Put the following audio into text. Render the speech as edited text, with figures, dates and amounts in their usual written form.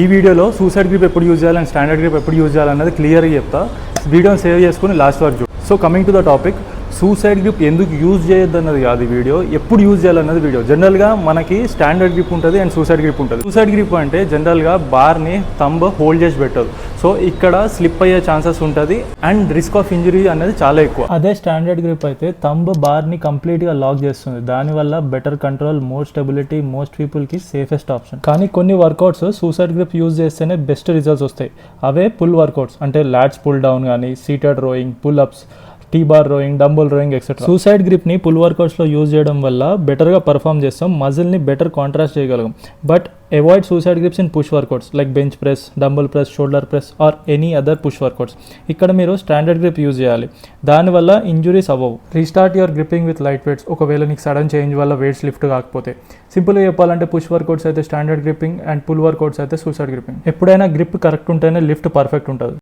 ఈ వీడియోలో suicide grip ఎప్పుడు యూజ్ చేయాలి అండ్ స్టాండర్డ్ గ్రిప్ ఎప్పుడు యూజ్ చేయాలన్నది క్లియర్గా చెప్తా. వీడియోని సేవ్ చేసుకుని లాస్ట్ వరకు. So coming to the topic, suicide grip ఎందుకు యూజ్ చేయొద్దు అన్నది కాదు ఈ వీడియో, ఎప్పుడు యూజ్ చేయాలన్నది వీడియో. జనరల్గా మనకి స్టాండర్డ్ గ్రిప్ ఉంటుంది అండ్ సూసైడ్ గ్రిప్ ఉంటుంది. సూసైడ్ గ్రిప్ అంటే జనరల్గా బార్ని థంబ్ హోల్డ్ చేసి పెట్టదు, సో ఇక్కడ స్లిప్ అయ్యే ఛాన్సెస్ ఉంటుంది అండ్ రిస్క్ ఆఫ్ ఇంజరీ అనేది చాలా ఎక్కువ. అదే స్టాండర్డ్ గ్రిప్ అయితే థంబ్ బార్ని కంప్లీట్గా లాక్ చేస్తుంది, దానివల్ల better control, more stability, most పీపుల్కి సేఫెస్ట్ ఆప్షన్. కానీ కొన్ని వర్కౌట్స్ సూసైడ్ గ్రిప్ యూజ్ చేస్తేనే బెస్ట్ రిజల్ట్స్ వస్తాయి. అవే పుల్ వర్కౌట్స్, అంటే లాట్స్ పుల్ డౌన్ కానీ, seated rowing, pull ups, T bar rowing, dumbbell rowing etcetera. Suicide గ్రిప్ని పుల్ వర్కౌట్స్లో యూజ్ చేయడం వల్ల బెటర్గా పర్ఫామ్ చేస్తాం, మజిల్ని బెటర్ కాంట్రాస్ట్ చేయగలం. But avoid suicide grips in push workouts like bench press, dumbbell press, shoulder press or any other push workouts. ఇక్కడ మీరు స్టాండర్డ్ గ్రిప్ యూజ్ చేయాలి, దానివల్ల ఇంజురీస్ అవ్వవు. Restart your gripping with light weights. ఒకవేళ నీకు sudden change వల్ల weights lift కాకపోతే. సింపుల్గా చెప్పాలంటే పుష్ వర్కౌట్స్ అయితే standard gripping and pull workouts అయితే సూసైడ్ గ్రిప్పింగ్. ఎప్పుడైనా గ్రిప్ కరెక్ట్ ఉంటేనే లిఫ్ట్ పర్ఫెక్ట్ ఉంటుంది.